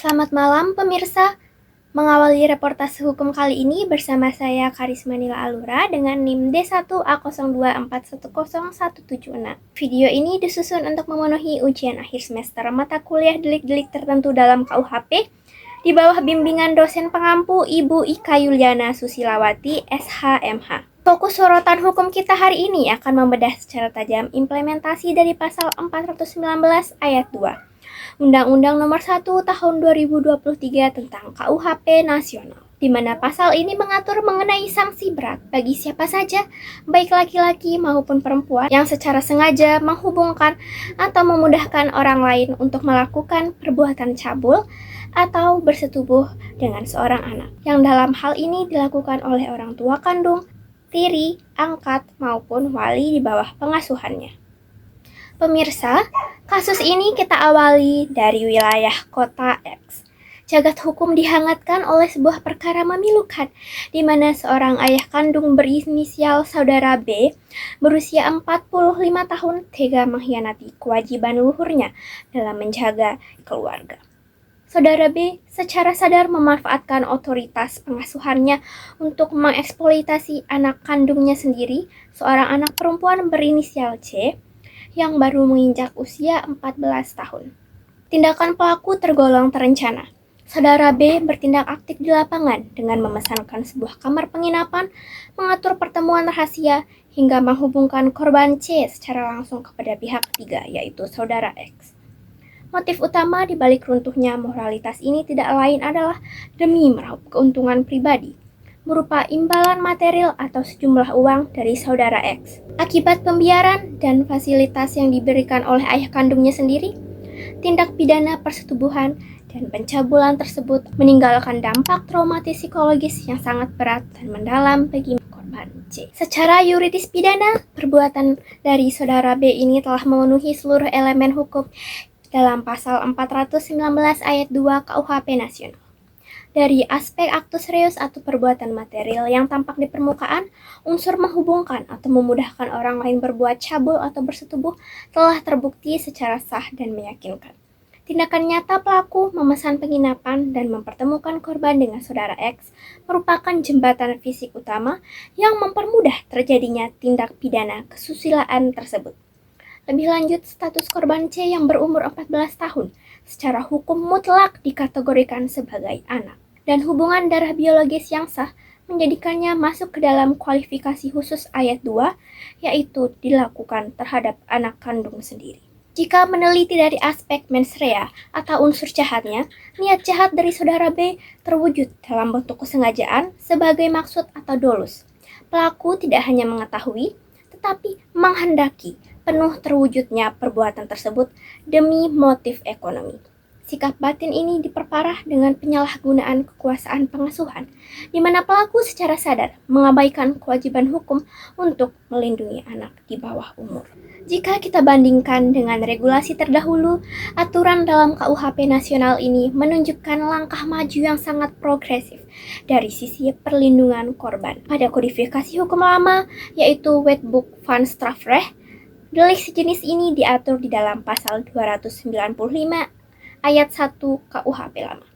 Selamat malam pemirsa. Mengawali reportase hukum kali ini bersama saya Karisma Nila Alura dengan NIM D1A02410176. Video ini disusun untuk memenuhi ujian akhir semester mata kuliah delik-delik tertentu dalam KUHP di bawah bimbingan dosen pengampu Ibu Ika Yuliana Susilawati, SHMH. Fokus sorotan hukum kita hari ini akan membedah secara tajam implementasi dari pasal 419 ayat 2. Undang-Undang Nomor 1 Tahun 2023 tentang KUHP Nasional, di mana pasal ini mengatur mengenai sanksi berat bagi siapa saja, baik laki-laki maupun perempuan, yang secara sengaja menghubungkan atau memudahkan orang lain untuk melakukan perbuatan cabul atau bersetubuh dengan seorang anak, yang dalam hal ini dilakukan oleh orang tua kandung, tiri, angkat, maupun wali di bawah pengasuhannya. Pemirsa, kasus ini kita awali dari wilayah kota X. Jagat hukum dihangatkan oleh sebuah perkara memilukan, di mana seorang ayah kandung berinisial Saudara B berusia 45 tahun tega mengkhianati kewajiban luhurnya dalam menjaga keluarga. Saudara B secara sadar memanfaatkan otoritas pengasuhannya untuk mengeksploitasi anak kandungnya sendiri, seorang anak perempuan berinisial C, yang baru menginjak usia 14 tahun. Tindakan pelaku tergolong terencana. Saudara B bertindak aktif di lapangan dengan memesankan sebuah kamar penginapan, mengatur pertemuan rahasia, hingga menghubungkan korban C secara langsung kepada pihak ketiga, yaitu Saudara X. Motif utama di balik runtuhnya moralitas ini tidak lain adalah demi meraup keuntungan pribadi, berupa imbalan material atau sejumlah uang dari Saudara X. Akibat pembiaran dan fasilitas yang diberikan oleh ayah kandungnya sendiri, tindak pidana persetubuhan dan pencabulan tersebut meninggalkan dampak traumatis psikologis yang sangat berat dan mendalam bagi korban C. Secara yuridis pidana, perbuatan dari Saudara B ini telah memenuhi seluruh elemen hukum dalam pasal 419 ayat 2 KUHP Nasional. Dari aspek aktus reus atau perbuatan material yang tampak di permukaan, unsur menghubungkan atau memudahkan orang lain berbuat cabul atau bersetubuh telah terbukti secara sah dan meyakinkan. Tindakan nyata pelaku memesan penginapan dan mempertemukan korban dengan Saudara X merupakan jembatan fisik utama yang mempermudah terjadinya tindak pidana kesusilaan tersebut. Lebih lanjut, status korban C yang berumur 14 tahun secara hukum mutlak dikategorikan sebagai anak, dan hubungan darah biologis yang sah menjadikannya masuk ke dalam kualifikasi khusus ayat 2, yaitu dilakukan terhadap anak kandung sendiri. Jika meneliti dari aspek mens rea atau unsur jahatnya, niat jahat dari Saudara B terwujud dalam bentuk kesengajaan sebagai maksud atau dolus. Pelaku tidak hanya mengetahui, tetapi menghendaki penuh terwujudnya perbuatan tersebut demi motif ekonomi. Sikap batin ini diperparah dengan penyalahgunaan kekuasaan pengasuhan, di mana pelaku secara sadar mengabaikan kewajiban hukum untuk melindungi anak di bawah umur. Jika kita bandingkan dengan regulasi terdahulu, aturan dalam KUHP nasional ini menunjukkan langkah maju yang sangat progresif dari sisi perlindungan korban. Pada kodifikasi hukum lama, yaitu Wetboek van Strafrecht, delik sejenis ini diatur di dalam pasal 295 ayat 1 KUHP lama.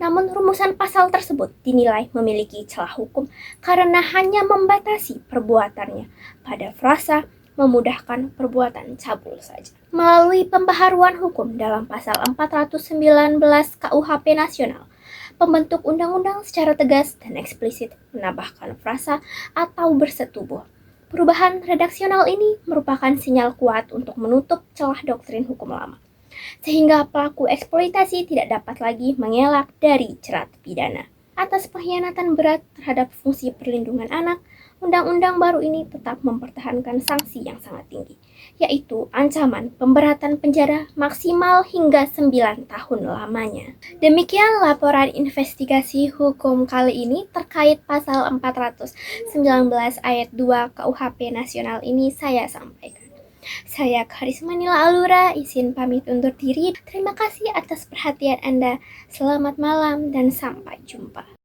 Namun rumusan pasal tersebut dinilai memiliki celah hukum karena hanya membatasi perbuatannya pada frasa memudahkan perbuatan cabul saja. Melalui pembaharuan hukum dalam pasal 419 KUHP Nasional, pembentuk undang-undang secara tegas dan eksplisit menambahkan frasa atau bersetubuh. Perubahan redaksional ini merupakan sinyal kuat untuk menutup celah doktrin hukum lama, sehingga pelaku eksploitasi tidak dapat lagi mengelak dari jerat pidana. Atas pengkhianatan berat terhadap fungsi perlindungan anak, undang-undang baru ini tetap mempertahankan sanksi yang sangat tinggi, yaitu ancaman pemberatan penjara maksimal hingga 9 tahun lamanya. Demikian laporan investigasi hukum kali ini terkait pasal 419 ayat 2 KUHP Nasional ini saya sampaikan. Saya Karisma Nila Alura, izin pamit undur diri. Terima kasih atas perhatian Anda. Selamat malam dan sampai jumpa.